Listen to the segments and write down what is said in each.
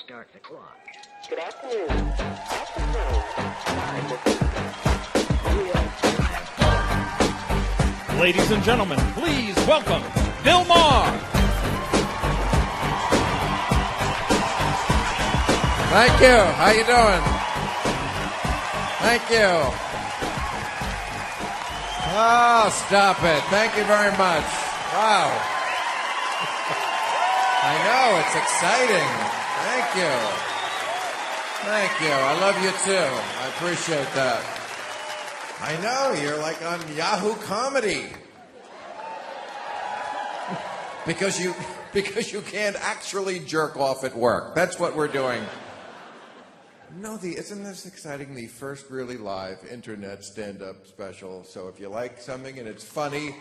Start the clock. Good afternoon. Ladies and gentlemen, please welcome Bill Maher. Thank you. How you doing? Thank you. Oh, stop it. Thank you very much. Wow. I know, it's exciting. Thank you. Thank you. I love you too. I appreciate that. I know, you're like on Yahoo Comedy. Because you can't actually jerk off at work. That's what we're doing. No, isn't this exciting? The first really live internet stand-up special. So if you like something and it's funny,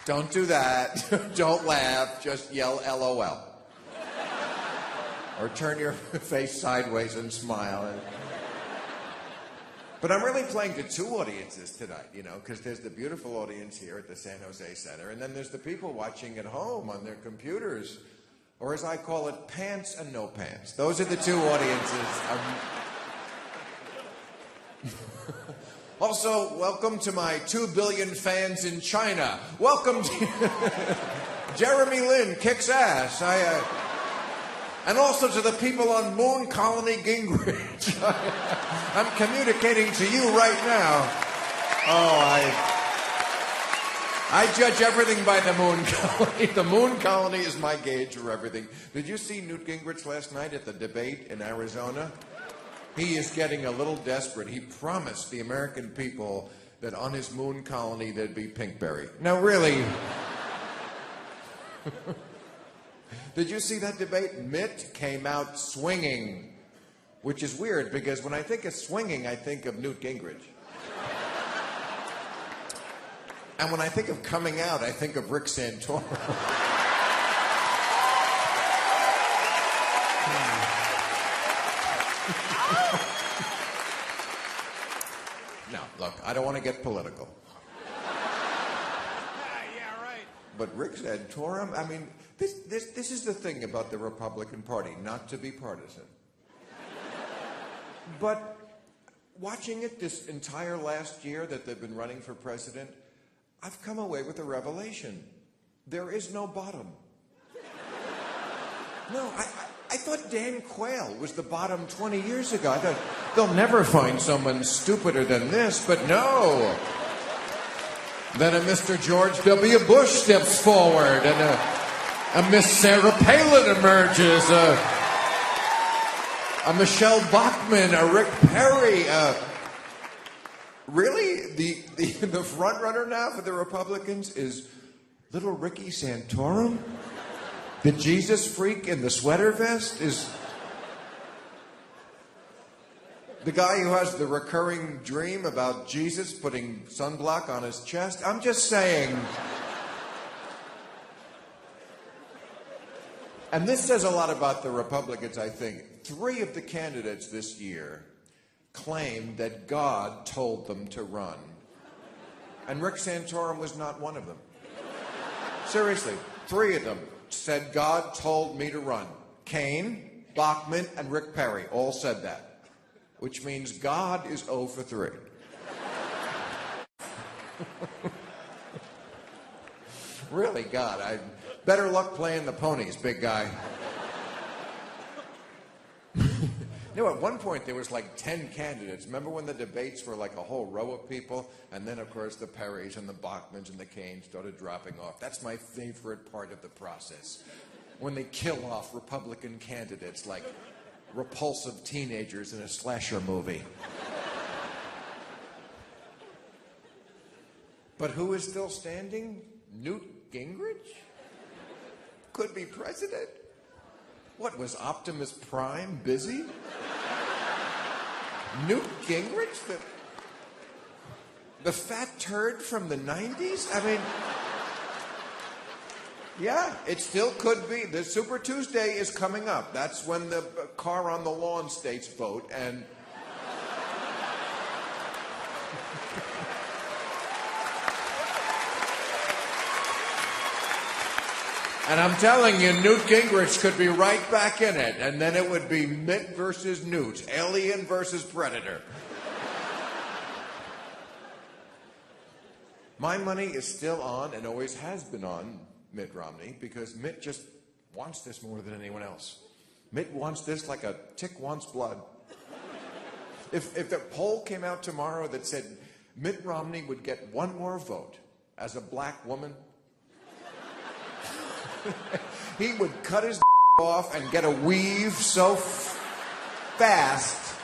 don't do that. Don't laugh. Just yell LOL. Or turn your face sideways and smile. But I'm really playing to two audiences tonight, because there's the beautiful audience here at the San Jose Center, and then there's the people watching at home on their computers, or as I call it, pants and no pants. Those are the two audiences. Also, welcome to my 2 billion fans in China. Welcome to Jeremy Lin kicks ass. And also to the people on Moon Colony Gingrich. I'm communicating to you right now. Oh, I judge everything by the Moon Colony. The Moon Colony is my gauge for everything. Did you see Newt Gingrich last night at the debate in Arizona? He is getting a little desperate. He promised the American people that on his Moon Colony there'd be Pinkberry. No, really. Did you see that debate? Mitt came out swinging, which is weird because when I think of swinging, I think of Newt Gingrich. And when I think of coming out, I think of Rick Santorum. Now, look, I don't want to get political. Yeah, right. But Rick Santorum, I mean, this is the thing about the Republican Party, not to be partisan. But watching it this entire last year that they've been running for president, I've come away with a revelation. There is no bottom. No, I thought Dan Quayle was the bottom 20 years ago. I thought, they'll never find someone stupider than this, but no. Then a Mr. George W. Bush steps forward, and a Miss Sarah Palin emerges, a Michelle Bachmann, a Rick Perry. Really? The front runner now for the Republicans is little Ricky Santorum? The Jesus freak in the sweater vest is the guy who has the recurring dream about Jesus putting sunblock on his chest. I'm just saying. And this says a lot about the Republicans, I think. 3 of the candidates this year claimed that God told them to run. And Rick Santorum was not one of them. Seriously, 3 of them said God told me to run. Kane, Bachmann, and Rick Perry all said that. Which means God is 0 for 3. Really, God, better luck playing the ponies, big guy. At one point there was like 10 candidates. Remember when the debates were like a whole row of people? And then, of course, the Perrys and the Bachmans and the Kanes started dropping off. That's my favorite part of the process. When they kill off Republican candidates like repulsive teenagers in a slasher movie. But who is still standing? Newt Gingrich? Could be president? What, was Optimus Prime busy? Newt Gingrich? The fat turd from the 90s? I mean, yeah, it still could be. The Super Tuesday is coming up. That's when the car on the lawn states vote, and And I'm telling you, Newt Gingrich could be right back in it, and then it would be Mitt versus Newt, alien versus predator. My money is still on, and always has been on, Mitt Romney, because Mitt just wants this more than anyone else. Mitt wants this like a tick wants blood. If the poll came out tomorrow that said Mitt Romney would get one more vote as a black woman, he would cut his off and get a weave so fast,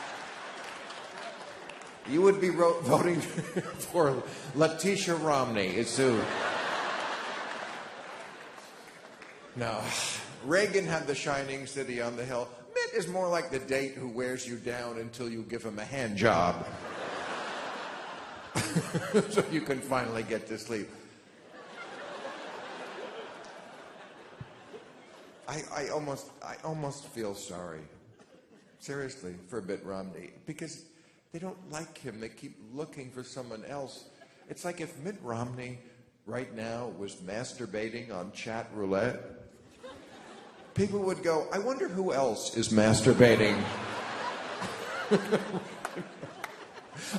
you would be voting for Letitia Romney. It's who. No. Reagan had the shining city on the hill. Mitt is more like the date who wears you down until you give him a hand job. So you can finally get to sleep. I almost feel sorry, seriously, for Mitt Romney, because they don't like him. They keep looking for someone else. It's like if Mitt Romney right now was masturbating on chat roulette, people would go, I wonder who else is masturbating.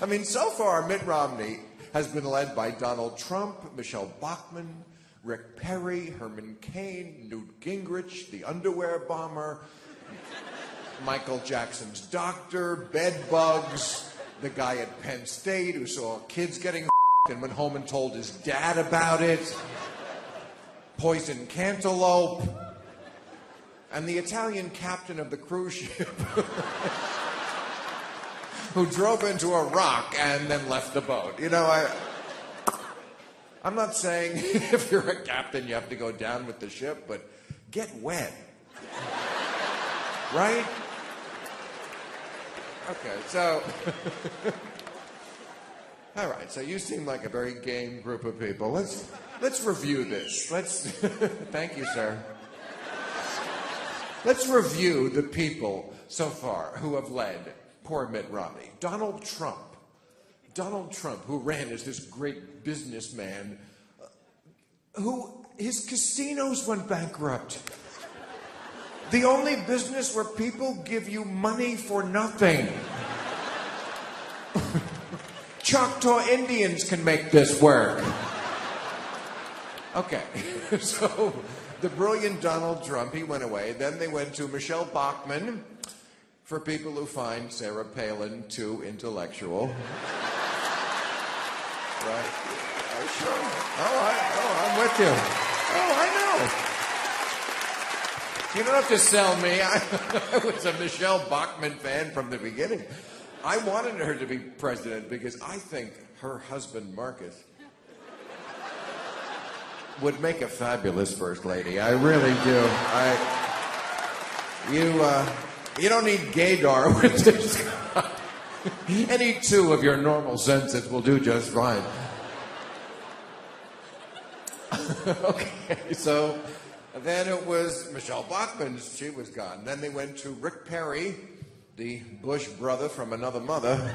I mean, so far, Mitt Romney has been led by Donald Trump, Michelle Bachmann, Rick Perry, Herman Cain, Newt Gingrich, the underwear bomber, Michael Jackson's doctor, bed bugs, the guy at Penn State who saw kids getting and went home and told his dad about it, poison cantaloupe, and the Italian captain of the cruise ship who drove into a rock and then left the boat. You know, I'm not saying if you're a captain you have to go down with the ship, but get wet. Right? Okay, so... All right, so you seem like a very game group of people. Let's review this. Thank you, sir. Let's review the people so far who have led poor Mitt Romney. Donald Trump, who ran as this great businessman, who his casinos went bankrupt. The only business where people give you money for nothing. Choctaw Indians can make this work. Okay, so the brilliant Donald Trump, he went away. Then they went to Michelle Bachmann, for people who find Sarah Palin too intellectual. Right? Oh, sure. I'm with you. Oh, I know. You don't have to sell me. I was a Michelle Bachmann fan from the beginning. I wanted her to be president because I think her husband, Marcus, would make a fabulous first lady. I really do. You don't need gaydar with this guy. Any two of your normal senses will do just fine. Okay, so then it was Michelle Bachmann. She was gone. Then they went to Rick Perry, the Bush brother from another mother.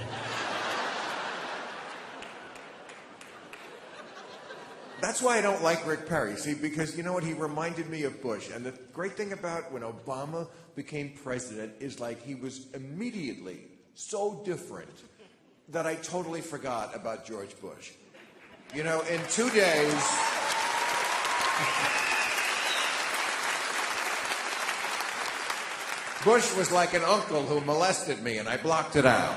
That's why I don't like Rick Perry, see, because you know what? He reminded me of Bush. And the great thing about when Obama became president is like he was immediately so different that I totally forgot about George Bush. You know, in 2 days... Bush was like an uncle who molested me, and I blocked it out.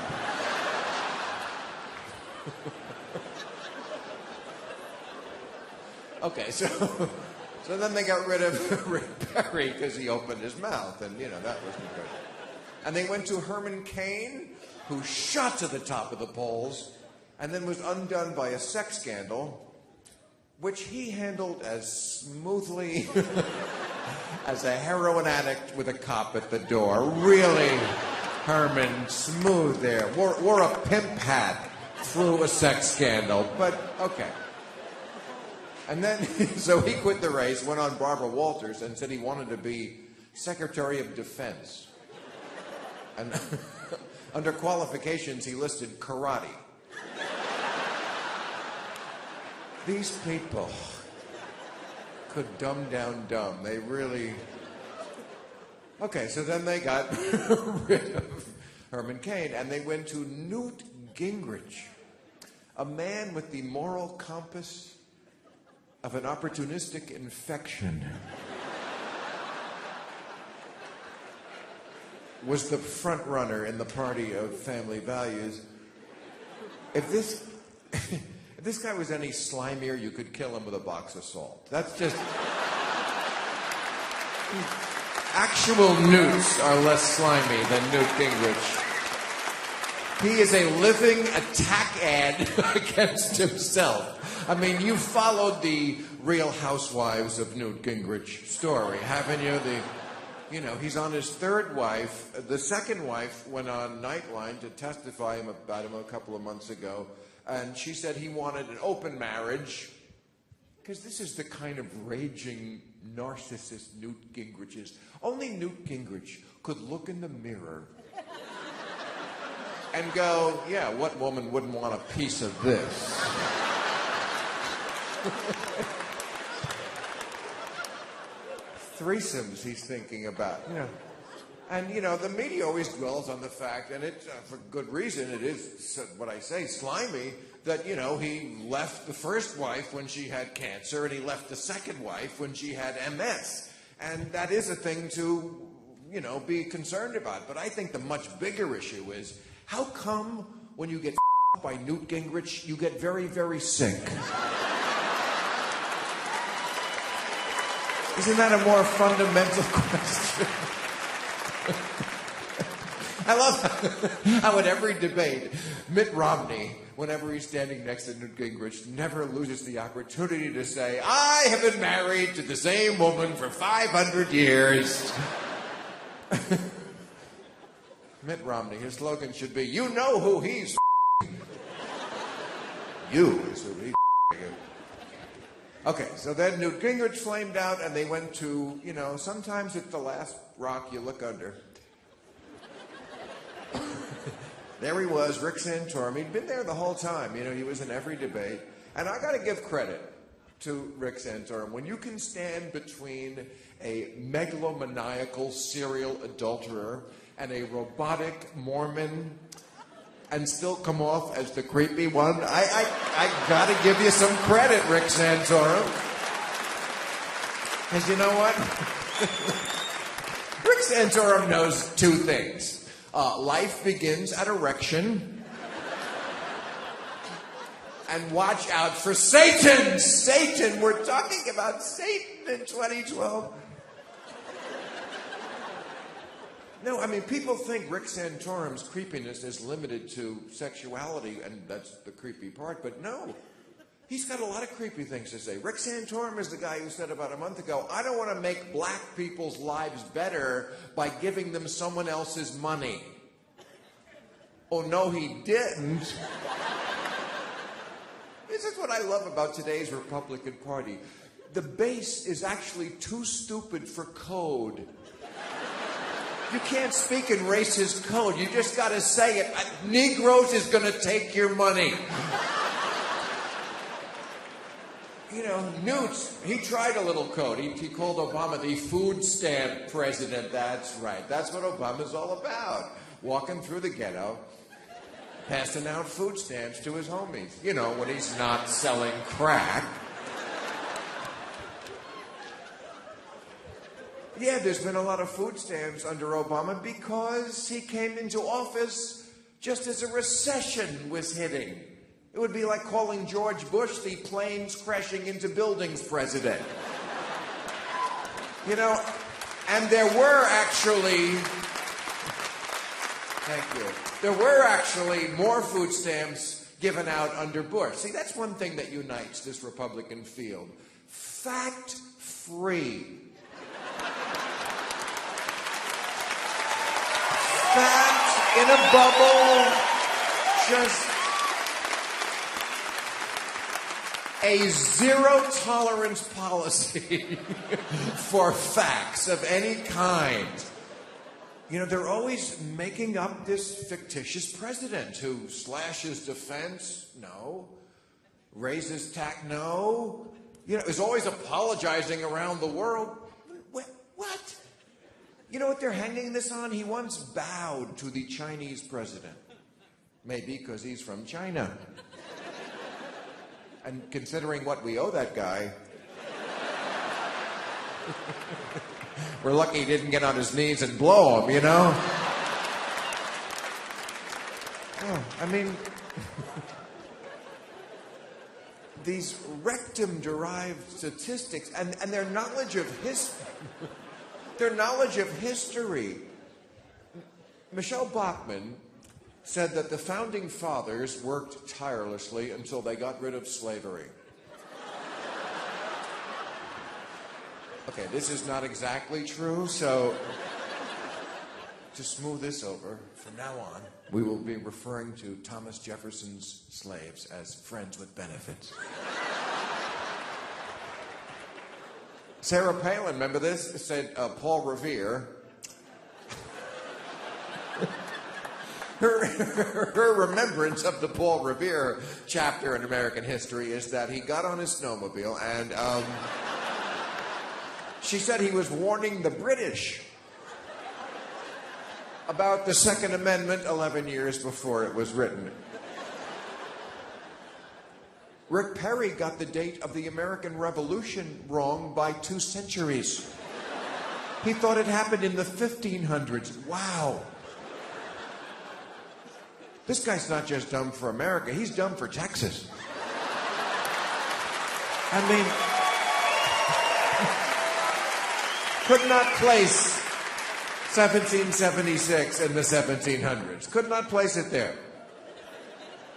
Okay, so then they got rid of Rick Perry because he opened his mouth, and, you know, that wasn't good. And they went to Herman Cain, who shot to the top of the polls, and then was undone by a sex scandal, which he handled as smoothly as a heroin addict with a cop at the door. Really, Herman, smooth there. Wore a pimp hat through a sex scandal, but okay. And then, so he quit the race, went on Barbara Walters, and said he wanted to be Secretary of Defense. And under qualifications, he listed karate. could dumb down dumb. They really... Okay, so then they got rid of Herman Cain, and they went to Newt Gingrich, a man with the moral compass of an opportunistic infection. Was the front runner in the party of family values. If this guy was any slimier, you could kill him with a box of salt. That's just... Actual newts are less slimy than Newt Gingrich. He is a living attack ad against himself. I mean, you followed the Real Housewives of Newt Gingrich story, haven't you? He's on his third wife. The second wife went on Nightline to testify about him a couple of months ago, and she said he wanted an open marriage, because this is the kind of raging narcissist Newt Gingrich is. Only Newt Gingrich could look in the mirror and go, yeah, what woman wouldn't want a piece of this? Threesomes he's thinking about, And, the media always dwells on the fact, and it, for good reason, it is what I say, slimy, that, he left the first wife when she had cancer, and he left the second wife when she had MS. And that is a thing to, be concerned about. But I think the much bigger issue is, how come when you get by Newt Gingrich, you get very, very sick? Isn't that a more fundamental question? I love how at every debate, Mitt Romney, whenever he's standing next to Newt Gingrich, never loses the opportunity to say, I have been married to the same woman for 500 years. Mitt Romney, his slogan should be, you know who he's You is who he's Okay, so then Newt Gingrich flamed out, and they went to, sometimes it's the last rock you look under. There he was, Rick Santorum. He'd been there the whole time. He was in every debate. And I got to give credit to Rick Santorum. When you can stand between a megalomaniacal serial adulterer and a robotic Mormon and still come off as the creepy one, I got to give you some credit, Rick Santorum. Because you know what? Rick Santorum knows two things. Life begins at erection. And watch out for Satan! Satan! We're talking about Satan in 2012. No, I mean, people think Rick Santorum's creepiness is limited to sexuality, and that's the creepy part, but no. He's got a lot of creepy things to say. Rick Santorum is the guy who said about a month ago, I don't want to make black people's lives better by giving them someone else's money. Oh, no, he didn't. This is what I love about today's Republican Party. The base is actually too stupid for code. You can't speak in racist code. You just got to say it. Negroes is going to take your money. Newt, he tried a little code. He called Obama the food stamp president. That's right. That's what Obama's all about. Walking through the ghetto, passing out food stamps to his homies. When he's not selling crack. Yeah, there's been a lot of food stamps under Obama because he came into office just as a recession was hitting. It would be like calling George Bush the planes crashing into buildings president. And there were actually... Thank you. There were actually more food stamps given out under Bush. See, that's one thing that unites this Republican field. Fact-free. Fact in a bubble. Just a zero-tolerance policy for facts of any kind. They're always making up this fictitious president who slashes defense, no. Raises tax, no. You know, is always apologizing around the world. What? You know what they're hanging this on? He once bowed to the Chinese president. Maybe because he's from China. And considering what we owe that guy, we're lucky he didn't get on his knees and blow him, you know? Oh, I mean, these rectum-derived statistics and their knowledge of history. Michelle Bachmann said that the founding fathers worked tirelessly until they got rid of slavery. Okay, this is not exactly true, so to smooth this over, from now on, we will be referring to Thomas Jefferson's slaves as friends with benefits. Sarah Palin, remember this? Said Paul Revere. Her remembrance of the Paul Revere chapter in American history is that he got on his snowmobile and she said he was warning the British about the Second Amendment 11 years before it was written. Rick Perry got the date of the American Revolution wrong by 2 centuries. He thought it happened in the 1500s. Wow. This guy's not just dumb for America, he's dumb for Texas. I mean, could not place 1776 in the 1700s. Could not place it there.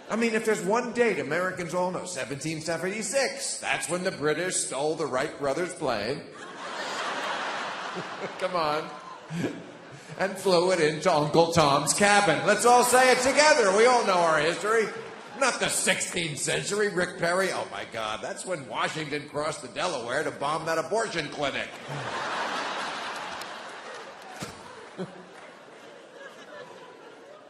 I mean, if there's one date Americans all know, 1776. That's when the British stole the Wright brothers' plane. Come on. And flew it into Uncle Tom's cabin. Let's all say it together. We all know our history. Not the 16th century. Rick Perry. Oh, my God. That's when Washington crossed the Delaware to bomb that abortion clinic.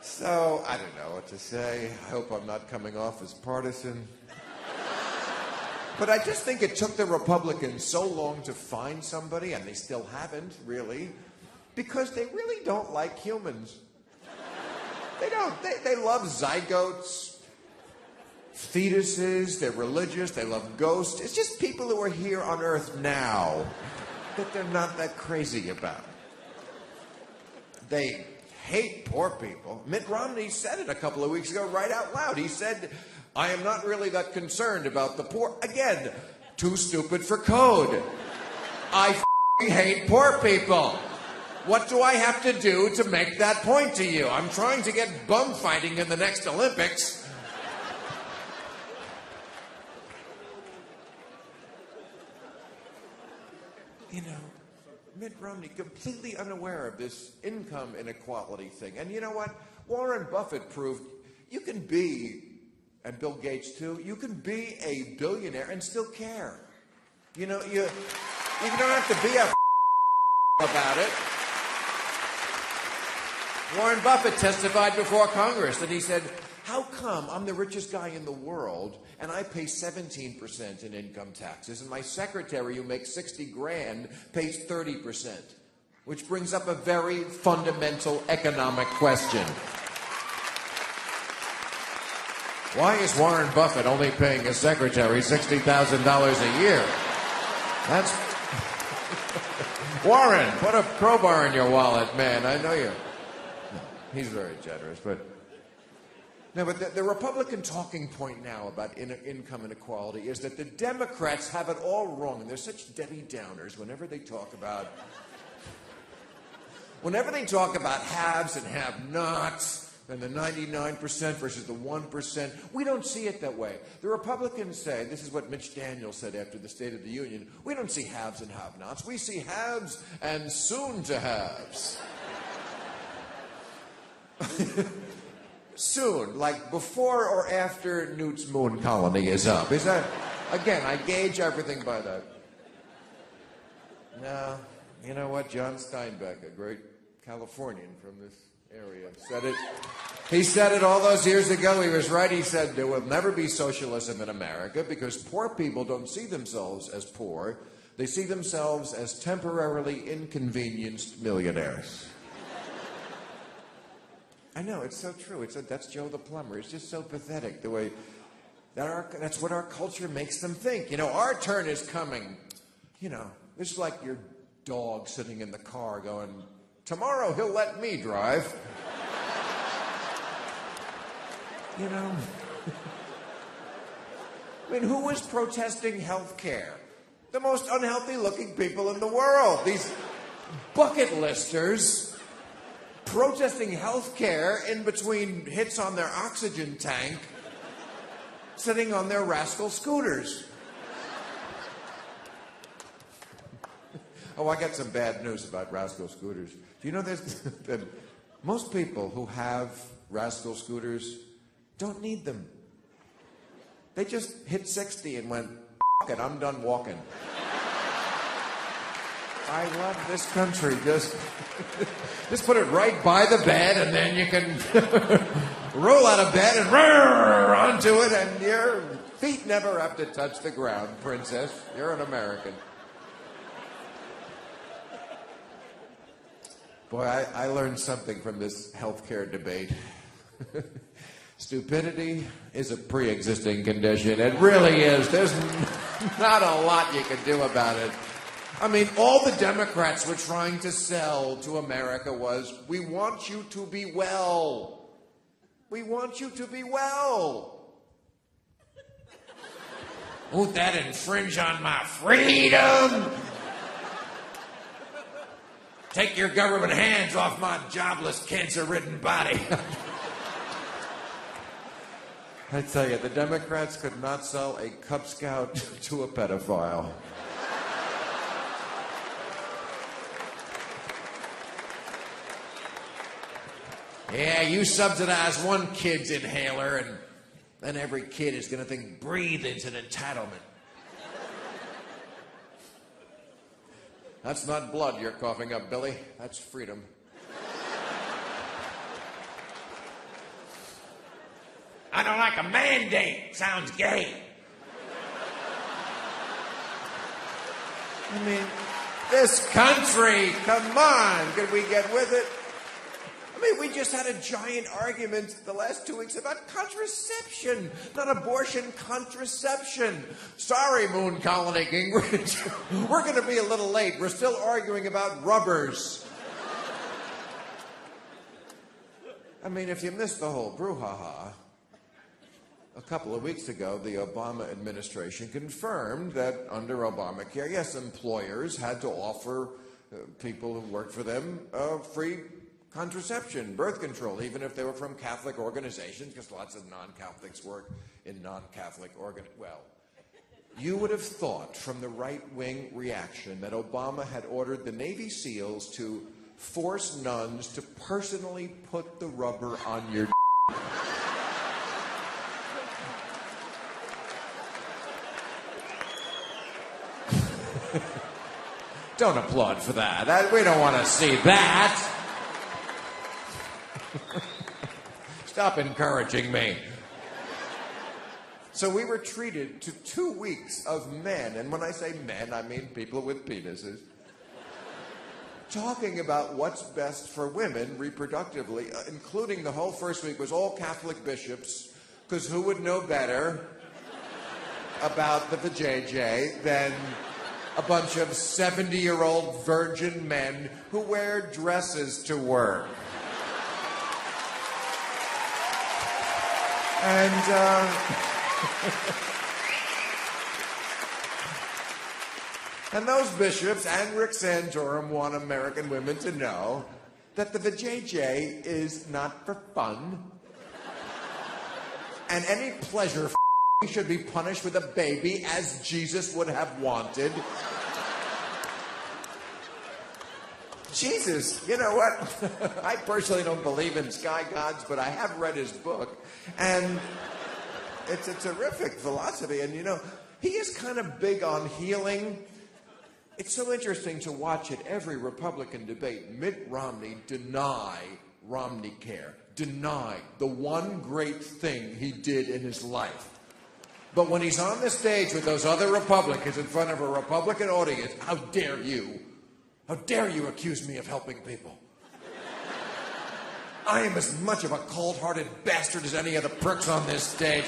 So, I don't know what to say. I hope I'm not coming off as partisan. But I just think it took the Republicans so long to find somebody, and they still haven't, really, because they really don't like humans. They don't. They love zygotes, fetuses, they're religious, they love ghosts. It's just people who are here on Earth now that they're not that crazy about. They hate poor people. Mitt Romney said it a couple of weeks ago right out loud. He said, I am not really that concerned about the poor. Again, too stupid for code. I hate poor people. What do I have to do to make that point to you? I'm trying to get bum fighting in the next Olympics. You know, Mitt Romney, completely unaware of this income inequality thing. And you know what? Warren Buffett proved you can be, and Bill Gates too, you can be a billionaire and still care. You know, you don't have to be a about it. Warren Buffett testified before Congress and he said, how come I'm the richest guy in the world and I pay 17% in income taxes and my secretary who makes 60 grand pays 30%? Which brings up a very fundamental economic question. Why is Warren Buffett only paying his secretary $60,000 a year? That's... Warren, put a crowbar in your wallet, man. I know you. No, he's very generous, but... No, but the Republican talking point now about income inequality is that the Democrats have it all wrong. And they're such Debbie Downers whenever they talk about haves and have-nots and the 99% versus the 1%. We don't see it that way. The Republicans say, this is what Mitch Daniels said after the State of the Union, we don't see haves and have-nots. We see haves and soon-to-haves. Soon, like before or after Newt's moon colony is up. Is that, again, I gauge everything by that. No, you know what? John Steinbeck, a great Californian from this area, said it. He said it all those years ago. He was right. He said there will never be socialism in America because poor people don't see themselves as poor. They see themselves as temporarily inconvenienced millionaires. I know, it's so true. That's Joe the plumber. It's just so pathetic the way that's what our culture makes them think. You know, our turn is coming. You know, it's like your dog sitting in the car going, tomorrow he'll let me drive. You know? I mean, who was protesting health care? The most unhealthy looking people in the world. These bucket listers protesting health care in between hits on their oxygen tank, sitting on their rascal scooters. Oh, I got some bad news about rascal scooters. Do you know that most people who have rascal scooters don't need them? They just hit 60 and went, F it, I'm done walking. I love this country. Just put it right by the bed, and then you can roll out of bed and onto it, and your feet never have to touch the ground, princess. You're an American. Boy, I learned something from this healthcare debate. Stupidity is a pre-existing condition. It really is. There's not a lot you can do about it. I mean, all the Democrats were trying to sell to America was, we want you to be well. We want you to be well. Won't that infringe on my freedom? Take your government hands off my jobless, cancer-ridden body. I tell you, the Democrats could not sell a Cub Scout to a pedophile. Yeah, you subsidize one kid's inhaler, and then every kid is going to think breathing's an entitlement. That's not blood you're coughing up, Billy. That's freedom. I don't like a mandate. Sounds gay. I mean, this country, come on, could we get with it? I mean, we just had a giant argument the last 2 weeks about contraception, not abortion, contraception. Sorry, Moon Colony Gingrich. We're going to be a little late. We're still arguing about rubbers. I mean, if you missed the whole brouhaha, a couple of weeks ago, the Obama administration confirmed that under Obamacare, yes, employers had to offer people who worked for them free contraception, birth control, even if they were from Catholic organizations, because lots of non-Catholics work in non-Catholic well, you would have thought from the right-wing reaction that Obama had ordered the Navy SEALs to force nuns to personally put the rubber on your Don't applaud for that. We don't want to see that. Stop encouraging me. So we were treated to 2 weeks of men, and when I say men, I mean people with penises, talking about what's best for women reproductively, including the whole first week was all Catholic bishops, because who would know better about the vajayjay than a bunch of 70-year-old virgin men who wear dresses to work. And those bishops and Rick Santorum want American women to know that the vajayjay is not for fun, and any pleasure should be punished with a baby as Jesus would have wanted. Jesus, you know what? I personally don't believe in sky gods, but I have read his book, and it's a terrific philosophy. And, you know, he is kind of big on healing. It's so interesting to watch at every Republican debate Mitt Romney deny Romney Care, denied the one great thing he did in his life. But when he's on the stage with those other Republicans in front of a Republican audience, how dare you? How dare you accuse me of helping people? I am as much of a cold-hearted bastard as any of the pricks on this stage.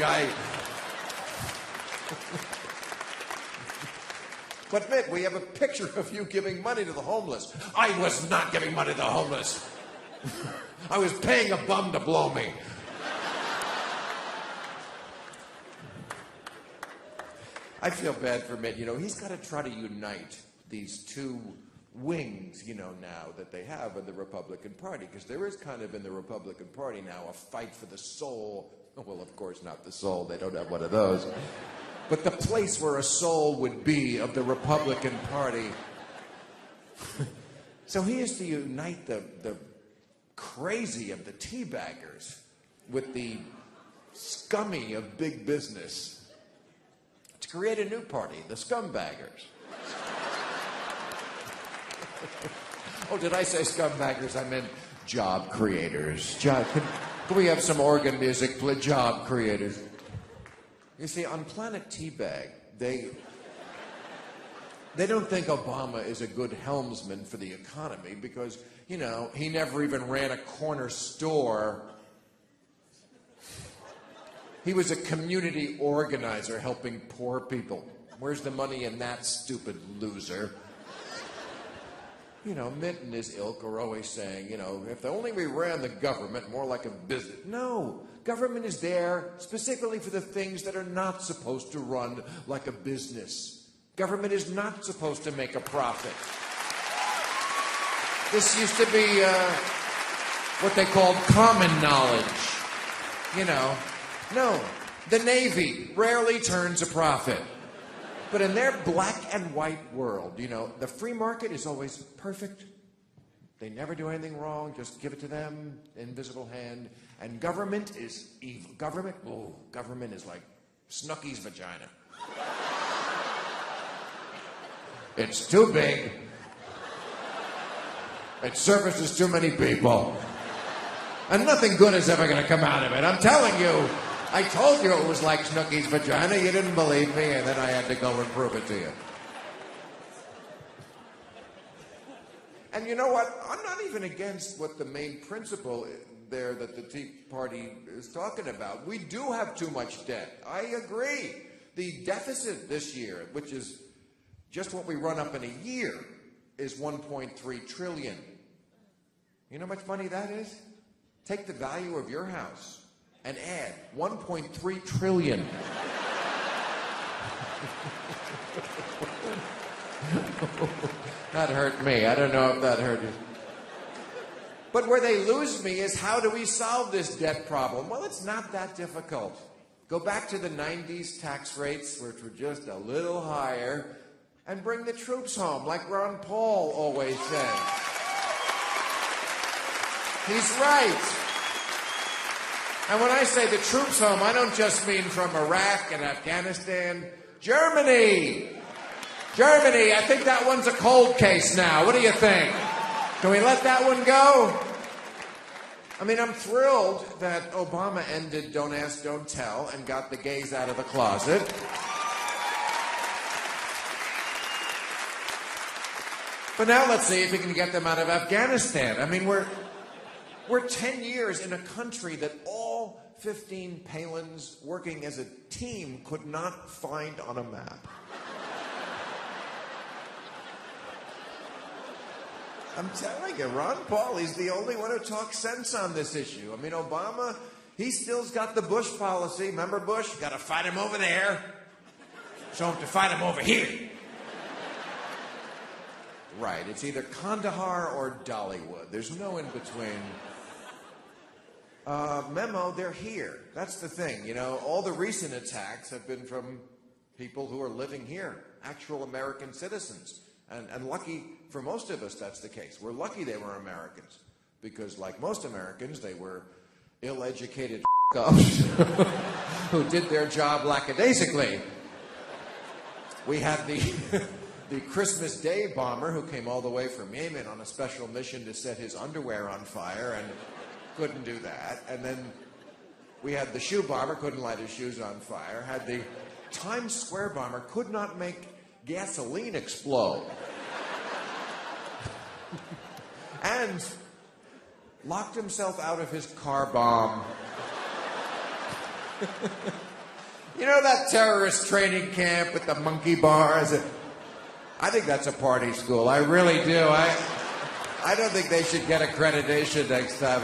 But Mitt, we have a picture of you giving money to the homeless. I was not giving money to the homeless. I was paying a bum to blow me. I feel bad for Mitt. You know, he's got to try to unite these two wings, you know, now that they have in the Republican Party, because there is kind of in the Republican Party now a fight for the soul. Well, of course, not the soul. They don't have one of those. But the place where a soul would be of the Republican Party. So he has to unite the crazy of the teabaggers with the scummy of big business to create a new party, the scumbaggers. Oh, did I say scumbaggers? I meant job creators. Can we have some organ music, play job creators? You see, on Planet Teabag, they don't think Obama is a good helmsman for the economy because, you know, he never even ran a corner store. He was a community organizer helping poor people. Where's the money in that, stupid loser? You know, Mitt and his ilk are always saying, you know, if only we ran the government more like a business. No, government is there specifically for the things that are not supposed to run like a business. Government is not supposed to make a profit. This used to be what they called common knowledge. You know, no, the Navy rarely turns a profit. But in their black and white world, you know, the free market is always perfect. They never do anything wrong. Just give it to them, invisible hand. And government is evil. Government is like Snooky's vagina. It's too big. It services too many people. And nothing good is ever going to come out of it. I'm telling you. I told you it was like Snooky's vagina. You didn't believe me, and then I had to go and prove it to you. And you know what? I'm not even against what the main principle there that the Tea Party is talking about. We do have too much debt. I agree. The deficit this year, which is just what we run up in a year, is $1.3 trillion. You know how much money that is? Take the value of your house and add $1.3 trillion. That hurt me. I don't know if that hurt you. But where they lose me is how do we solve this debt problem? Well, it's not that difficult. Go back to the 90s tax rates, which were just a little higher, and bring the troops home, like Ron Paul always says. He's right. And when I say the troops home, I don't just mean from Iraq and Afghanistan. Germany! Germany, I think that one's a cold case now. What do you think? Can we let that one go? I mean, I'm thrilled that Obama ended Don't Ask, Don't Tell and got the gays out of the closet. But now let's see if we can get them out of Afghanistan. I mean, we're 10 years in a country that all 15 Palins working as a team could not find on a map. I'm telling you, Ron Paul, he's the only one who talks sense on this issue. I mean, Obama, he still's got the Bush policy. Remember Bush? Got to fight him over there. So have to fight him over here. Right, it's either Kandahar or Dollywood. There's no in between. Memo, they're here. That's the thing, you know. All the recent attacks have been from people who are living here, actual American citizens. And lucky for most of us, that's the case. We're lucky they were Americans, because like most Americans, they were ill-educated ups who did their job lackadaisically. We had the Christmas Day bomber who came all the way from Yemen on a special mission to set his underwear on fire, and couldn't do that. And then we had the shoe bomber, couldn't light his shoes on fire. Had the Times Square bomber, could not make gasoline explode. And locked himself out of his car bomb. You know that terrorist training camp with the monkey bars? I think that's a party school. I really do. I don't think they should get accreditation next time.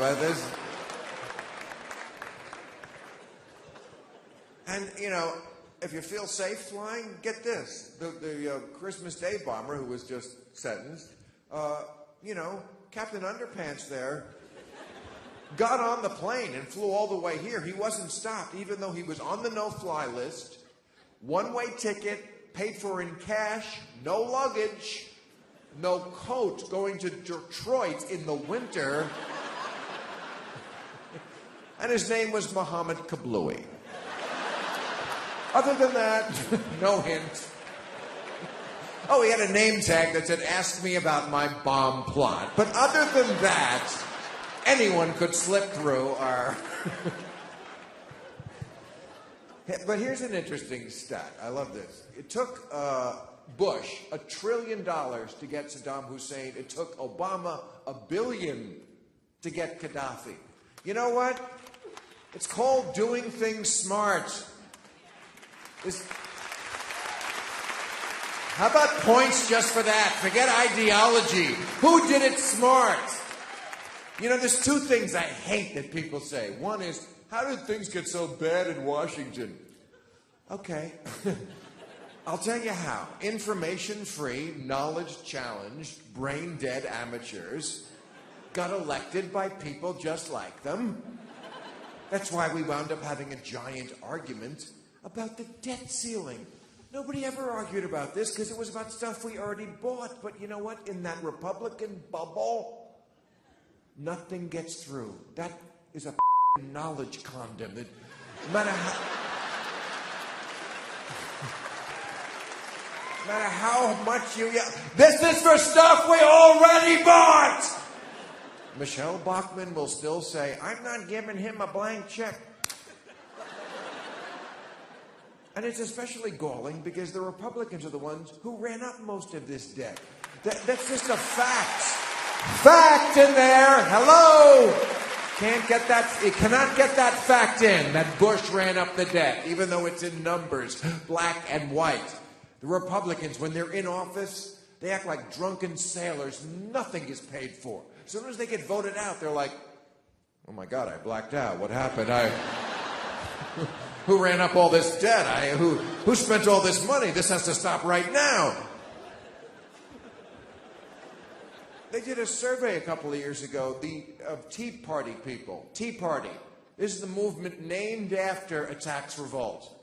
And, you know, if you feel safe flying, get this. The Christmas Day bomber who was just sentenced, you know, Captain Underpants there, got on the plane and flew all the way here. He wasn't stopped, even though he was on the no-fly list. One-way ticket, paid for in cash, no luggage, no coat, going to Detroit in the winter. And his name was Mohammed Kablooey. Other than that, no hint. Oh, he had a name tag that said, "Ask me about my bomb plot." But other than that, anyone could slip through our... But here's an interesting stat. I love this. It took Bush $1 trillion to get Saddam Hussein. It took Obama $1 billion to get Gaddafi. You know what? It's called doing things smart. How about points just for that? Forget ideology. Who did it smart? You know, there's two things I hate that people say. One is, how did things get so bad in Washington? Okay. I'll tell you how. Information-free, knowledge-challenged, brain-dead amateurs got elected by people just like them. That's why we wound up having a giant argument about the debt ceiling. Nobody ever argued about this because it was about stuff we already bought. But you know what? In that Republican bubble, nothing gets through. That is a knowledge condom. That, no matter how much you yell, this is for stuff we already bought! Michelle Bachmann will still say, I'm not giving him a blank check. And it's especially galling because the Republicans are the ones who ran up most of this debt. That's just a fact. Fact in there. Hello. Can't get that. It cannot get that fact in that Bush ran up the debt, even though it's in numbers, black and white. The Republicans, when they're in office, they act like drunken sailors. Nothing is paid for. As soon as they get voted out, they're like, oh my God, I blacked out. What happened? Who ran up all this debt? Who spent all this money? This has to stop right now. They did a survey a couple of years ago of Tea Party people. Tea Party. This is the movement named after a tax revolt.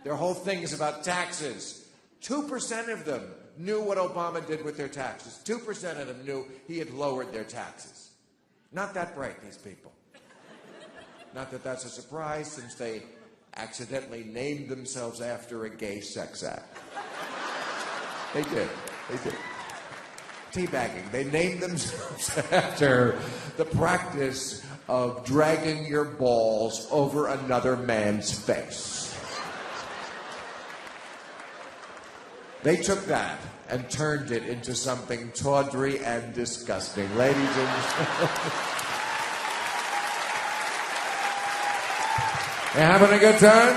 Their whole thing is about taxes. 2% of them knew what Obama did with their taxes. 2% of them knew he had lowered their taxes. Not that bright, these people. Not that that's a surprise, since they accidentally named themselves after a gay sex act. They did. Teabagging. They named themselves after the practice of dragging your balls over another man's face. They took that and turned it into something tawdry and disgusting. Ladies and gentlemen. You having a good time?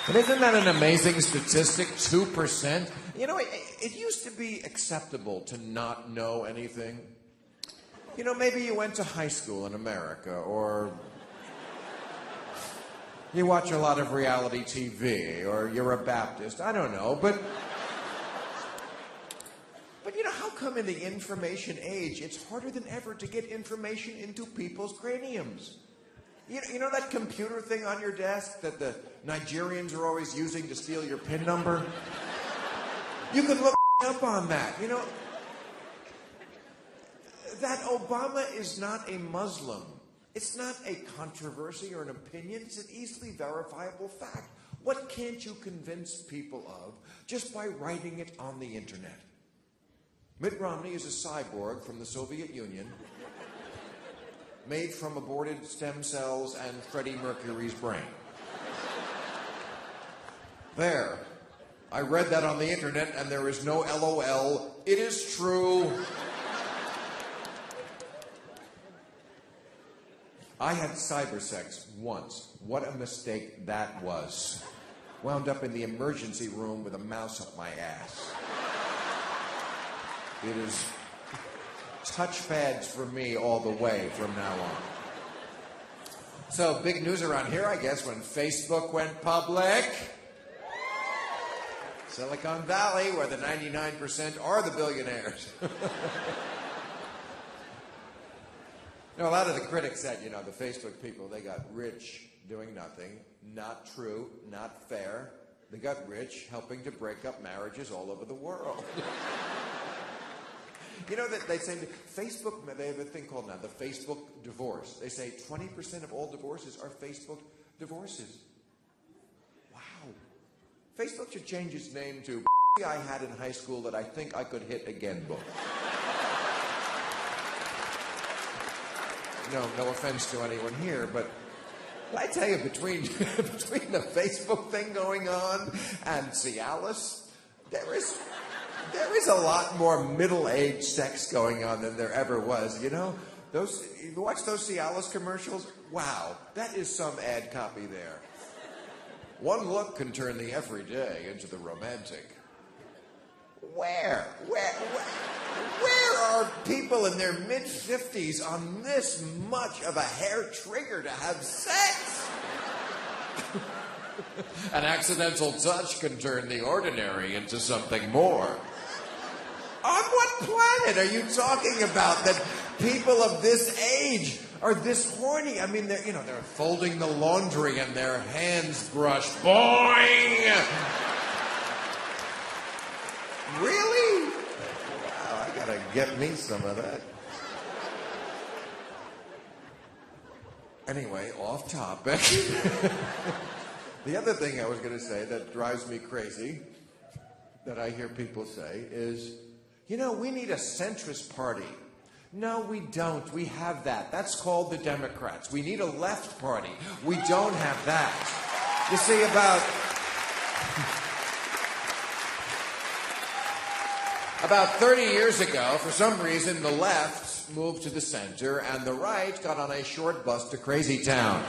And isn't that an amazing statistic? 2%? You know, it used to be acceptable to not know anything. You know, maybe you went to high school in America, or you watch a lot of reality TV, or you're a Baptist. I don't know, but you know, how come in the information age it's harder than ever to get information into people's craniums? You know that computer thing on your desk that the Nigerians are always using to steal your PIN number? You can look up on that. You know, that Obama is not a Muslim. It's not a controversy or an opinion. It's an easily verifiable fact. What can't you convince people of just by writing it on the internet? Mitt Romney is a cyborg from the Soviet Union, made from aborted stem cells and Freddie Mercury's brain. There. I read that on the internet, and there is no LOL. It is true. I had cybersex once. What a mistake that was. Wound up in the emergency room with a mouse up my ass. It is touch pads for me all the way from now on. So, big news around here, I guess, when Facebook went public. Silicon Valley, where the 99% are the billionaires. A lot of the critics said, the Facebook people, they got rich doing nothing. Not true, not fair. They got rich helping to break up marriages all over the world. That they say Facebook, they have a thing called now the Facebook divorce. They say 20% of all divorces are Facebook divorces. Wow. Facebook should change its name to I had in high school that I think I could hit again book. No offense to anyone here, but I tell you, between the Facebook thing going on and Cialis, there is a lot more middle-aged sex going on than there ever was. You watch those Cialis commercials? Wow, that is some ad copy there. One look can turn the everyday into the romantic. Where are people in their mid-50s on this much of a hair trigger to have sex? An accidental touch can turn the ordinary into something more. On what planet are you talking about that people of this age are this horny? I mean, they're folding the laundry and their hands brush. Boing! Really? Wow, I gotta get me some of that. Anyway, off topic. The other thing I was gonna say that drives me crazy, that I hear people say, is, we need a centrist party. No, we don't. We have that. That's called the Democrats. We need a left party. We don't have that. You see, About 30 years ago, for some reason, the left moved to the center and the right got on a short bus to Crazy Town.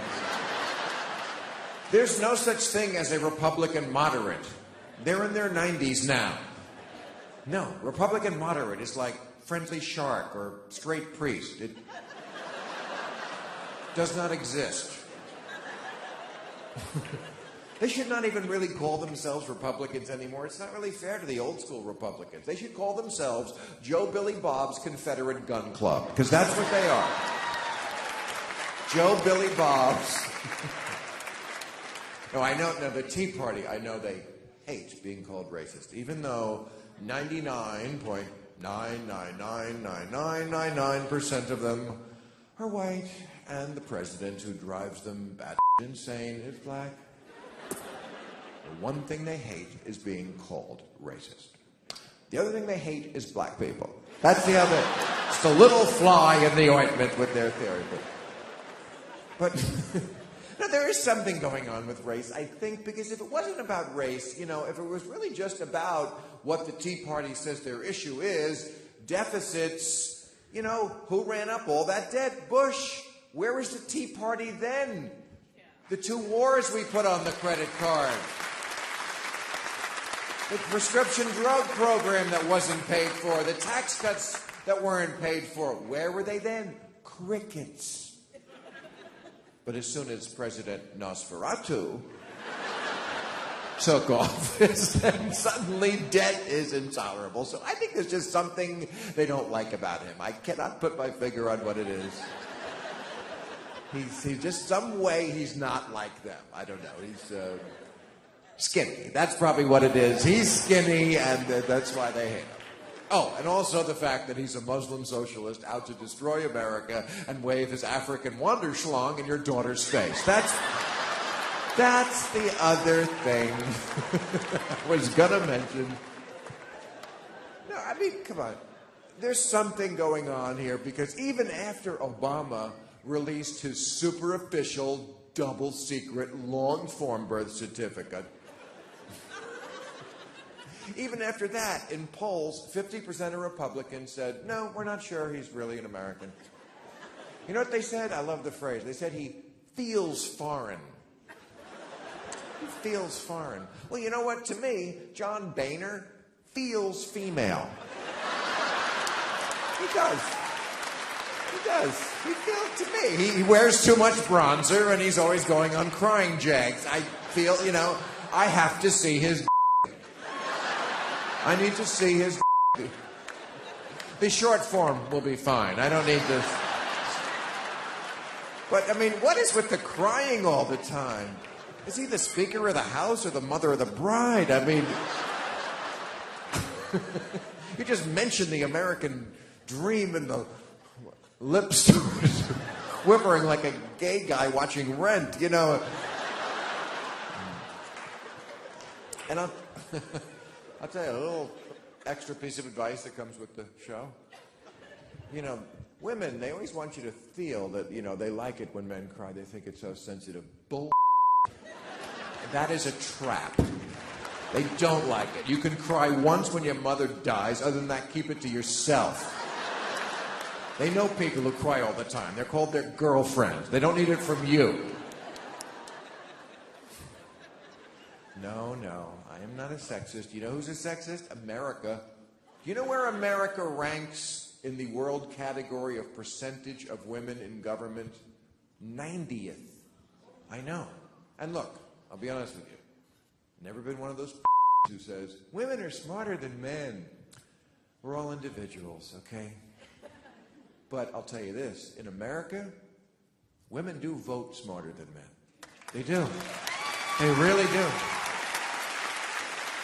There's no such thing as a Republican moderate. They're in their 90s now. No, Republican moderate is like friendly shark or straight priest. It does not exist. They should not even really call themselves Republicans anymore. It's not really fair to the old school Republicans. They should call themselves Joe Billy Bob's Confederate Gun Club, because that's what they are. Joe Billy Bob's. The Tea Party, I know they hate being called racist, even though 99.9999999% of them are white, and the president who drives them bat insane is black. The one thing they hate is being called racist. The other thing they hate is black people. That's the other. It's the little fly in the ointment with their theory. But there is something going on with race, I think, because if it wasn't about race, if it was really just about what the Tea Party says their issue is, deficits, who ran up all that debt? Bush. Where was the Tea Party then? The 2 wars we put on the credit card. The prescription drug program that wasn't paid for. The tax cuts that weren't paid for. Where were they then? Crickets. But as soon as President Nosferatu took office, then suddenly debt is intolerable. So I think there's just something they don't like about him. I cannot put my finger on what it is. He's just some way he's not like them. I don't know. He's skinny. That's probably what it is. He's skinny, and that's why they hate him. Oh, and also the fact that he's a Muslim socialist out to destroy America and wave his African wanderschlong in your daughter's face. That's the other thing I was gonna mention. No, I mean, come on. There's something going on here because even after Obama released his super official, double secret, long form birth certificate, even after that, in polls, 50% of Republicans said, no, we're not sure he's really an American. You know what they said? I love the phrase. They said he feels foreign. He feels foreign. Well, you know what? To me, John Boehner feels female. He does. He does. He feels to me. He wears too much bronzer and he's always going on crying jags. I feel, I have to see his I need to see his The short form will be fine. I don't need this. But, I mean, what is with the crying all the time? Is he the Speaker of the House or the mother of the bride? I mean, you just mentioned the American dream and the lips quivering like a gay guy watching Rent, And I'll tell you a little extra piece of advice that comes with the show. Women, they always want you to feel that, they like it when men cry. They think it's so sensitive. Bull. That is a trap. They don't like it. You can cry once when your mother dies. Other than that, keep it to yourself. They know people who cry all the time. They're called their girlfriends. They don't need it from you. No, I am not a sexist. You know who's a sexist? America. Do you know where America ranks in the world category of percentage of women in government? 90th. I know. And look, I'll be honest with you. Never been one of those who says, women are smarter than men. We're all individuals, okay? But I'll tell you this. In America, women do vote smarter than men. They do. They really do.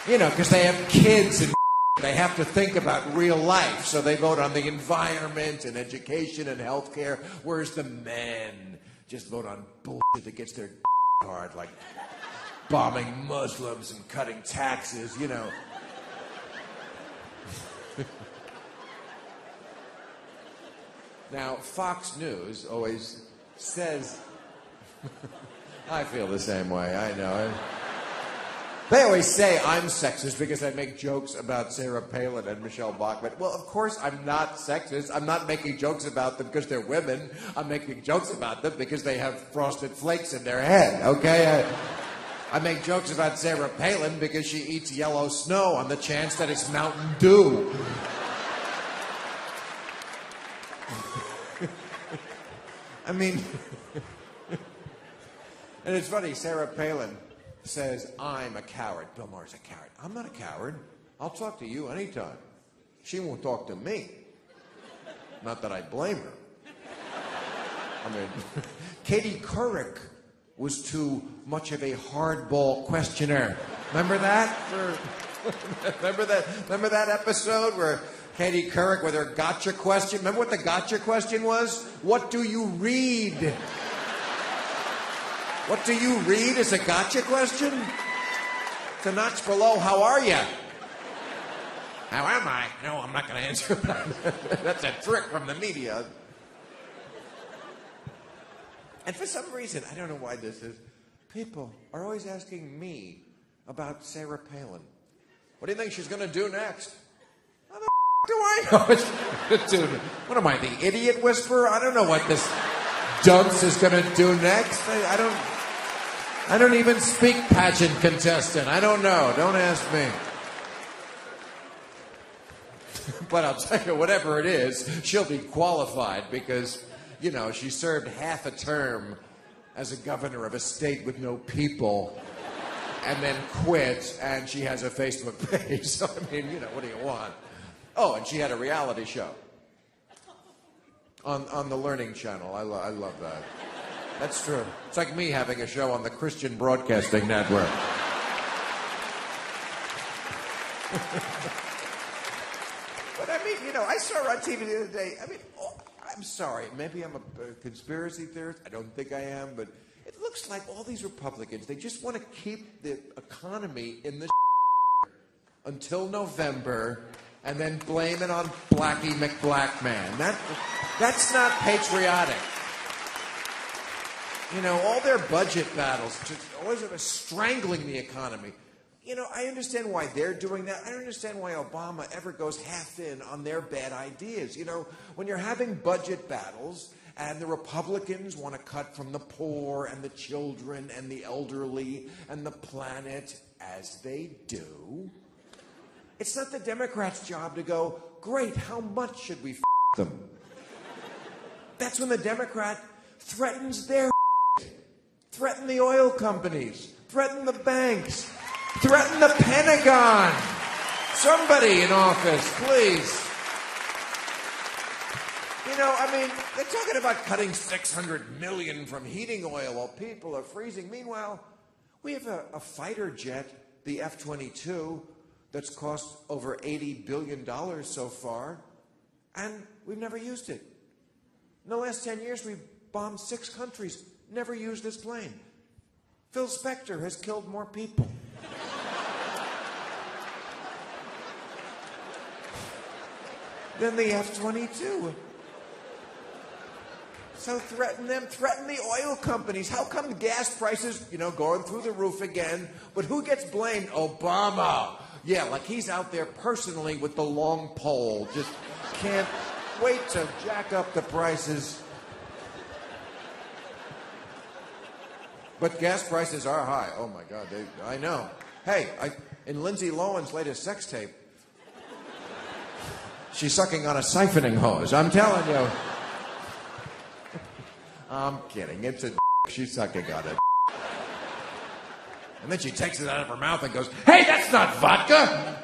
Because they have kids and they have to think about real life, so they vote on the environment and education and healthcare, whereas the men just vote on bullshit that gets their hard, like bombing Muslims and cutting taxes, Now, Fox News always says, I feel the same way, I know. They always say I'm sexist because I make jokes about Sarah Palin and Michelle Bachmann. Well, of course I'm not sexist. I'm not making jokes about them because they're women. I'm making jokes about them because they have frosted flakes in their head, okay? I make jokes about Sarah Palin because she eats yellow snow on the chance that it's Mountain Dew. I mean, and it's funny, Sarah Palin says, I'm a coward. Bill Maher's a coward. I'm not a coward. I'll talk to you anytime. She won't talk to me. Not that I blame her. I mean, Katie Couric was too much of a hardball questioner. Remember that? Remember that episode where Katie Couric with her gotcha question? Remember what the gotcha question was? What do you read? What do you read is a gotcha question? It's a notch below, how are you? How am I? No, I'm not going to answer that. That's a trick from the media. And for some reason, I don't know why this is, people are always asking me about Sarah Palin. What do you think she's going to do next? How the do I know what she's going to do? What am I, the idiot whisperer? I don't know what this dunce is going to do next. I don't even speak pageant contestant. I don't know. Don't ask me. But I'll tell you, whatever it is, she'll be qualified because, she served half a term as a governor of a state with no people and then quit, and she has a Facebook page. So, I mean, what do you want? Oh, and she had a reality show on the Learning Channel. I love that. That's true. It's like me having a show on the Christian Broadcasting Network. But I mean, I saw her on TV the other day. I mean, I'm sorry. Maybe I'm a conspiracy theorist. I don't think I am, but it looks looks like all these Republicans, they just want to keep the economy in the until November and then blame it on Blackie McBlackman. That's not patriotic. You know, all their budget battles, just always strangling the economy. You know, I understand why they're doing that. I don't understand why Obama ever goes half in on their bad ideas. You know, when you're having budget battles and the Republicans want to cut from the poor and the children and the elderly and the planet, as they do, it's not the Democrats' job to go, great, how much should we them? That's when the Democrat threatens their threaten the oil companies, threaten the banks, threaten the Pentagon. Somebody in office, please. You know, I mean, they're talking about cutting $600 million from heating oil while people are freezing. Meanwhile, we have a fighter jet, the F-22, that's cost over $80 billion so far, and we've never used it. In the last 10 years, we've bombed 6 countries, never used this plane. Phil Spector has killed more people. Than the F-22. So threaten them, threaten the oil companies. How come gas prices, you know, going through the roof again? But who gets blamed? Obama. Yeah, like he's out there personally with the long pole. Just can't wait to jack up the prices. But gas prices are high. Oh my God, I know. Hey, in Lindsay Lohan's latest sex tape, she's sucking on a siphoning hose. I'm telling you. I'm kidding. It's a she's sucking on it. And then she takes it out of her mouth and goes, hey, that's not vodka!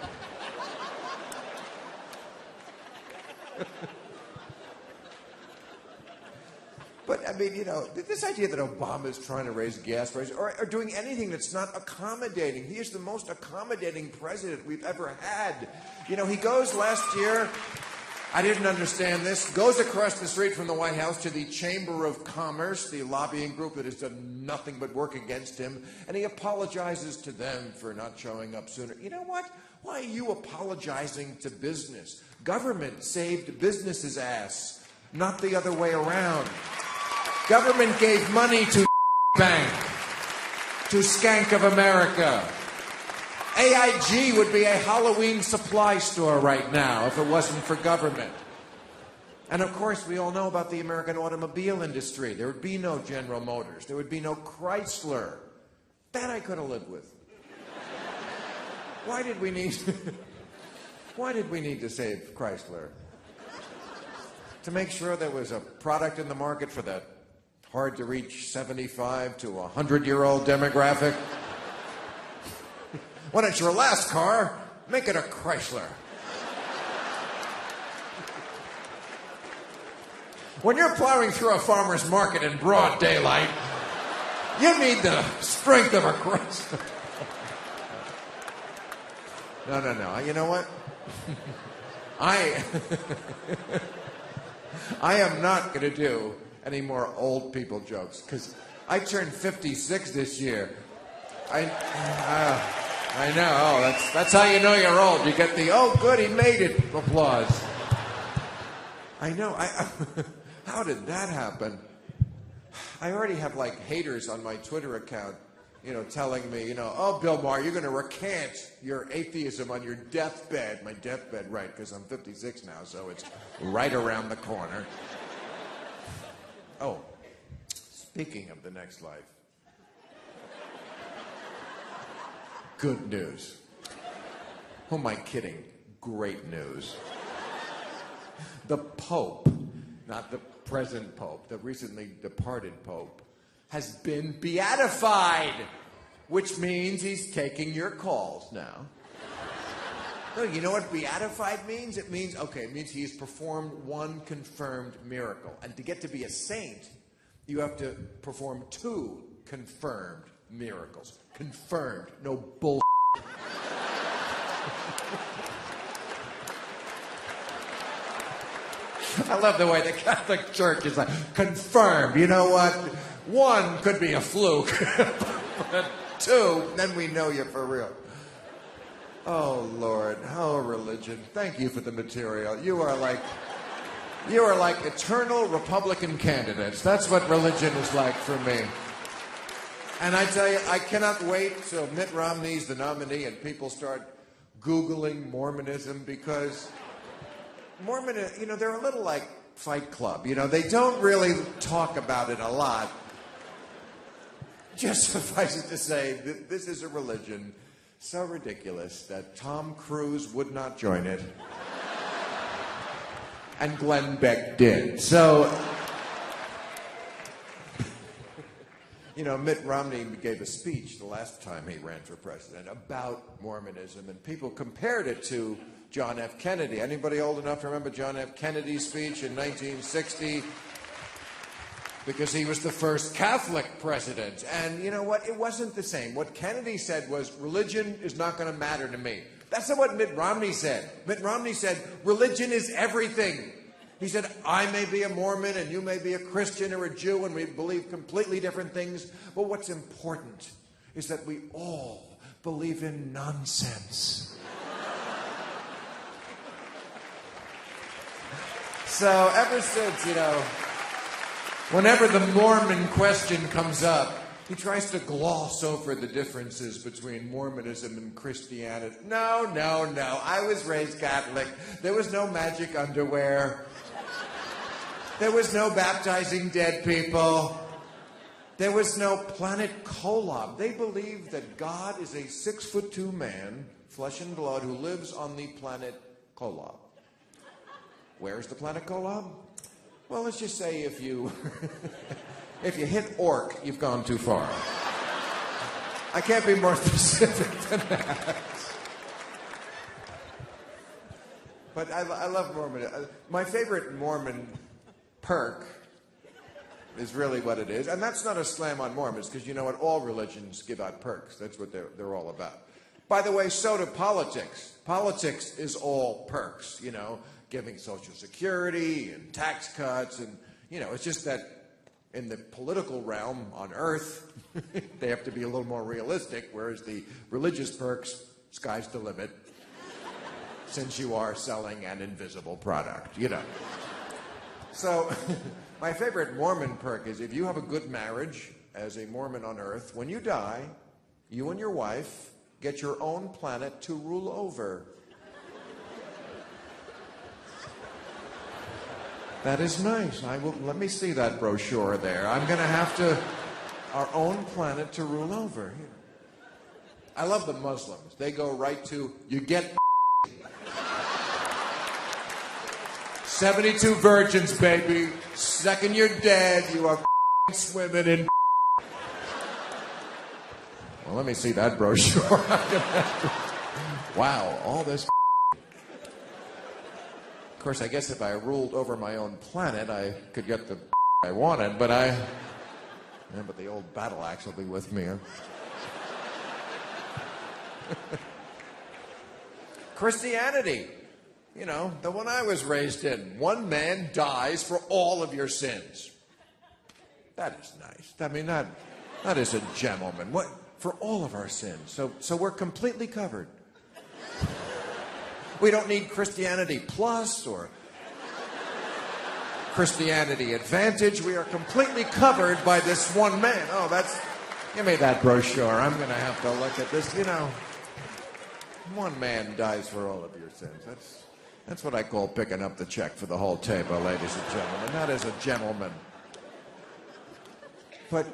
But, I mean, you know, this idea that Obama is trying to raise gas prices or doing anything that's not accommodating. He is the most accommodating president we've ever had. You know, he goes last year, I didn't understand this, goes across the street from the White House to the Chamber of Commerce, the lobbying group that has done nothing but work against him, and he apologizes to them for not showing up sooner. You know what? Why are you apologizing to business? Government saved business's ass, not the other way around. Government gave money to Bank, to Skank of America. AIG would be a Halloween supply store right now if it wasn't for government. And of course, we all know about the American automobile industry. There would be no General Motors. There would be no Chrysler. That I could have lived with. Why did we need to save Chrysler? To make sure there was a product in the market for that hard-to-reach 75 to 100-year-old demographic? When it's your last car, make it a Chrysler. When you're plowing through a farmer's market in broad daylight, you need the strength of a Chrysler. No. You know what? I am not going to do any more old people jokes, because I turned 56 this year. I know. Oh, that's how you know you're old. You get the, oh, good, he made it applause. I know. How did that happen? I already have, like, haters on my Twitter account, you know, telling me, you know, oh, Bill Maher, you're going to recant your atheism on your deathbed. My deathbed, right, because I'm 56 now, so it's right around the corner. Oh, speaking of the next life. Good news. Who am I kidding? Great news. The Pope, not the present Pope, the recently departed Pope, has been beatified, which means he's taking your calls now. No, you know what beatified means? It means he's performed one confirmed miracle. And to get to be a saint, you have to perform 2 confirmed miracles. Confirmed, no bull. I love the way the Catholic Church is like, confirmed. You know what? One could be a fluke, but two, then we know you for real. Oh, Lord. Oh, religion. Thank you for the material. You are like eternal Republican candidates. That's what religion is like for me. And I tell you, I cannot wait till Mitt Romney's the nominee and people start Googling Mormonism, because Mormon, they're a little like Fight Club. They don't really talk about it a lot. Just suffice it to say, this is a religion so ridiculous that Tom Cruise would not join it. And Glenn Beck did. So, Mitt Romney gave a speech the last time he ran for president about Mormonism, and people compared it to John F. Kennedy. Anybody old enough to remember John F. Kennedy's speech in 1960? Because he was the first Catholic president. And you know what? It wasn't the same. What Kennedy said was, religion is not going to matter to me. That's not what Mitt Romney said. Mitt Romney said, religion is everything. He said, I may be a Mormon and you may be a Christian or a Jew and we believe completely different things. But what's important is that we all believe in nonsense. So ever since, whenever the Mormon question comes up, he tries to gloss over the differences between Mormonism and Christianity. No. I was raised Catholic. There was no magic underwear. There was no baptizing dead people. There was no planet Kolob. They believe that God is a 6'2" man, flesh and blood, who lives on the planet Kolob. Where's the planet Kolob? Well, let's just say if you hit orc, you've gone too far. I can't be more specific than that. But I love Mormon. My favorite Mormon perk is really what it is. And that's not a slam on Mormons, because you know what? All religions give out perks. That's what they're all about. By the way, so do politics. Politics is all perks, giving Social Security and tax cuts. And, it's just that in the political realm on Earth, they have to be a little more realistic, whereas the religious perks, sky's the limit, since you are selling an invisible product, So, my favorite Mormon perk is if you have a good marriage as a Mormon on Earth, when you die, you and your wife get your own planet to rule over. That is nice. Let me see that brochure there. I'm going to have our own planet to rule over. I love the Muslims. They go right to, you get 72 virgins, baby. Second you're dead, you are swimming in. Well, let me see that brochure. Wow, all this. Of course, I guess if I ruled over my own planet, I could get the I wanted, but but the old battle axe will be with me. Huh? Christianity, the one I was raised in. One man dies for all of your sins. That is nice. I mean, that is a gentleman. What? For all of our sins. So we're completely covered. We don't need Christianity Plus or Christianity Advantage. We are completely covered by this one man. Oh, give me that brochure. I'm going to have to look at this. One man dies for all of your sins. That's what I call picking up the check for the whole table, ladies and gentlemen. That is a gentleman. But,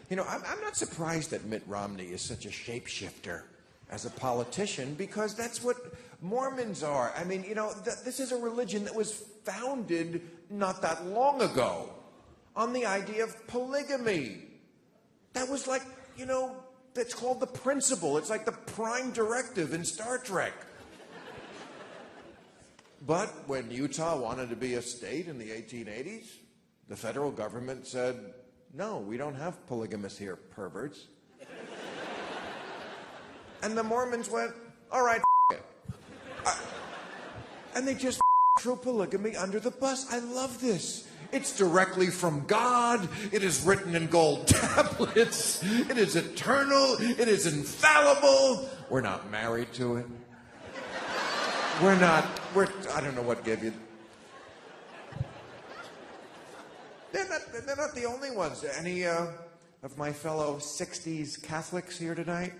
I'm not surprised that Mitt Romney is such a shapeshifter as a politician, because that's what Mormons are. I mean, this is a religion that was founded not that long ago on the idea of polygamy. That was like, that's called the principle. It's like the prime directive in Star Trek. But when Utah wanted to be a state in the 1880s, the federal government said, no, we don't have polygamists here, perverts. And the Mormons went, all right, it. And they just threw polygamy under the bus. I love this. It's directly from God. It is written in gold tablets. It is eternal. It is infallible. We're not married to it. I don't know what gave you. They're not the only ones. Any of my fellow 60s Catholics here tonight?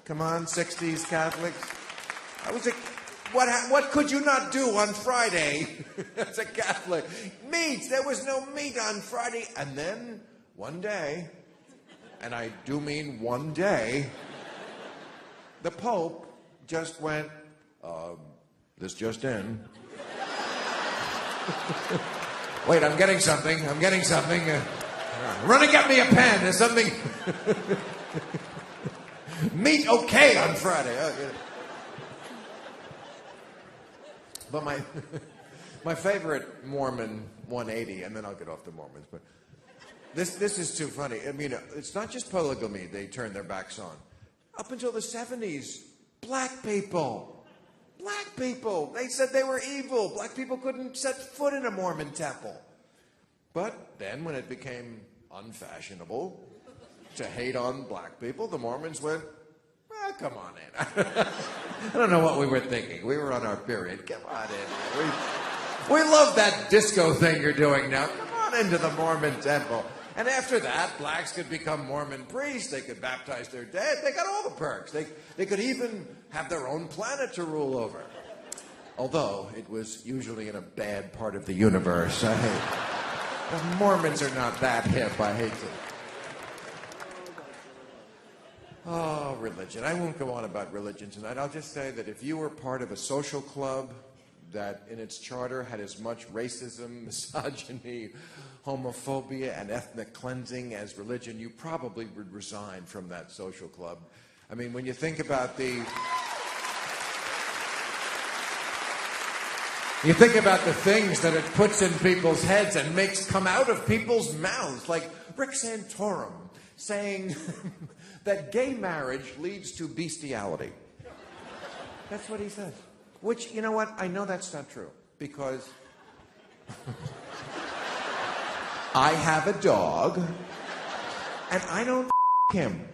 Come on, 60s Catholics. What could you not do on Friday as a Catholic? Meat. There was no meat on Friday. And then, one day, and I do mean one day, the Pope just went, this just in. Wait, I'm getting something. Run and get me a pen. There's something. Meat okay on Friday. Oh, yeah. But my favorite Mormon 180, and then I'll get off the Mormons, but this is too funny. I mean, it's not just polygamy they turn their backs on. Up until the 70s, black people, they said they were evil. Black people couldn't set foot in a Mormon temple. But then when it became unfashionable to hate on black people, the Mormons went, well, come on in. I don't know what we were thinking. We were on our period. Come on in. We love that disco thing you're doing now. Come on into the Mormon temple. And after that, blacks could become Mormon priests. They could baptize their dead. They got all the perks. They could even have their own planet to rule over. Although it was usually in a bad part of the universe. The Mormons are not that hip. I hate to. Oh, religion. I won't go on about religion tonight. I'll just say that if you were part of a social club that in its charter had as much racism, misogyny, homophobia, and ethnic cleansing as religion, you probably would resign from that social club. I mean, when you think about the... You think about the things that it puts in people's heads and makes come out of people's mouths, like Rick Santorum saying that gay marriage leads to bestiality. That's what he says. Which, you know what? I know that's not true, because I have a dog, and I don't him.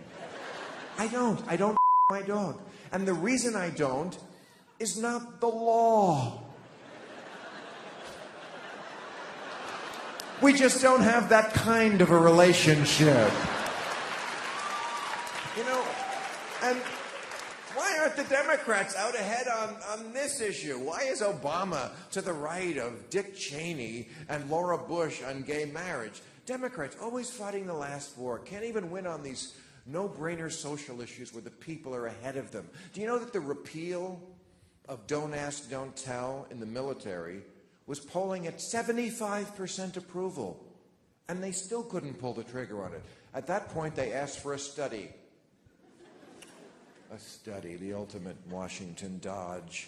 I don't my dog. And the reason I don't is not the law. We just don't have that kind of a relationship. You know, and why aren't the Democrats out ahead on this issue? Why is Obama to the right of Dick Cheney and Laura Bush on gay marriage? Democrats always fighting the last war, can't even win on these no-brainer social issues where the people are ahead of them. Do you know that the repeal of Don't Ask, Don't Tell in the military was polling at 75% approval, and they still couldn't pull the trigger on it? At that point, they asked for a study. A study, the ultimate Washington Dodge.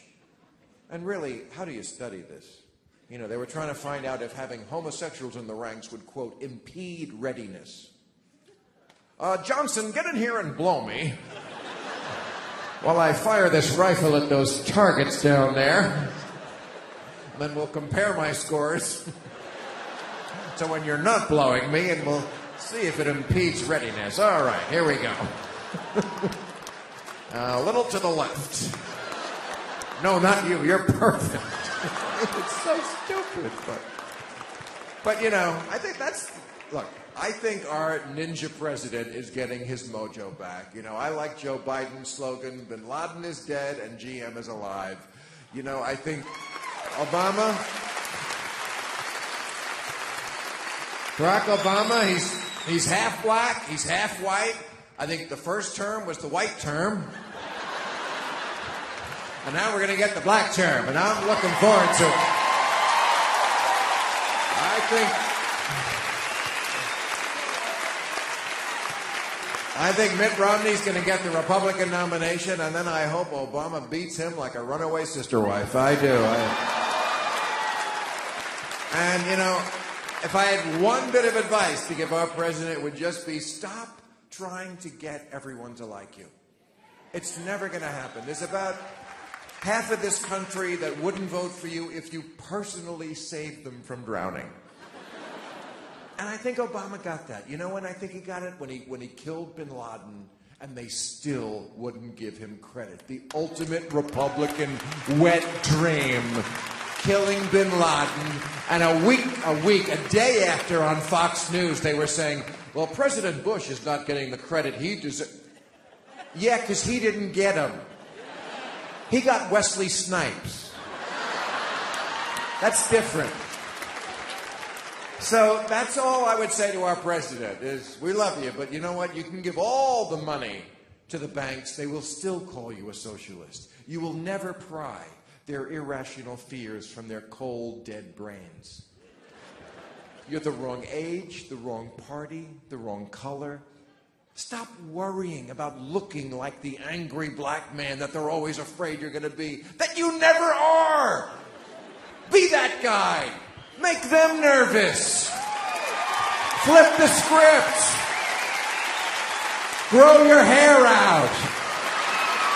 And really, how do you study this? You know, they were trying to find out if having homosexuals in the ranks would, quote, impede readiness. Johnson, get in here and blow me while I fire this rifle at those targets down there. And then we'll compare my scores to when you're not blowing me, and we'll see if it impedes readiness. All right, here we go. A little to the left. No, not you. You're perfect. It's so stupid. But, you know, I think that's... Look, I think our ninja president is getting his mojo back. You know, I like Joe Biden's slogan, Bin Laden is dead and GM is alive. You know, I think Obama... Barack Obama, he's half black, he's half white. I think the first term was the white term. And now we're going to get the black term, and I'm looking forward to it. I think Mitt Romney's going to get the Republican nomination, and then I hope Obama beats him like a runaway sister wife. I do. And, you know, if I had one bit of advice to give our president, it would just be stop trying to get everyone to like you. It's never going to happen. There's about half of this country that wouldn't vote for you if you personally saved them from drowning. And I think Obama got that. You know when I think he got it? When he killed bin Laden, and they still wouldn't give him credit. The ultimate Republican wet dream. Killing bin Laden, and a day after on Fox News, they were saying, well, President Bush is not getting the credit he deserves. Yeah, because he didn't get him. He got Wesley Snipes. That's different. So that's all I would say to our president is, we love you, but you know what? You can give all the money to the banks. They will still call you a socialist. You will never pry their irrational fears from their cold, dead brains. You're the wrong age, the wrong party, the wrong color. Stop worrying about looking like the angry black man that they're always afraid you're going to be, that you never are. Be that guy. Make them nervous. Flip the script. Grow your hair out.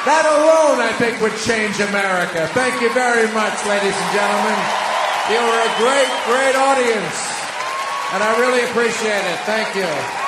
That alone, I think, would change America. Thank you very much, ladies and gentlemen. You were a great, great audience. And I really appreciate it. Thank you.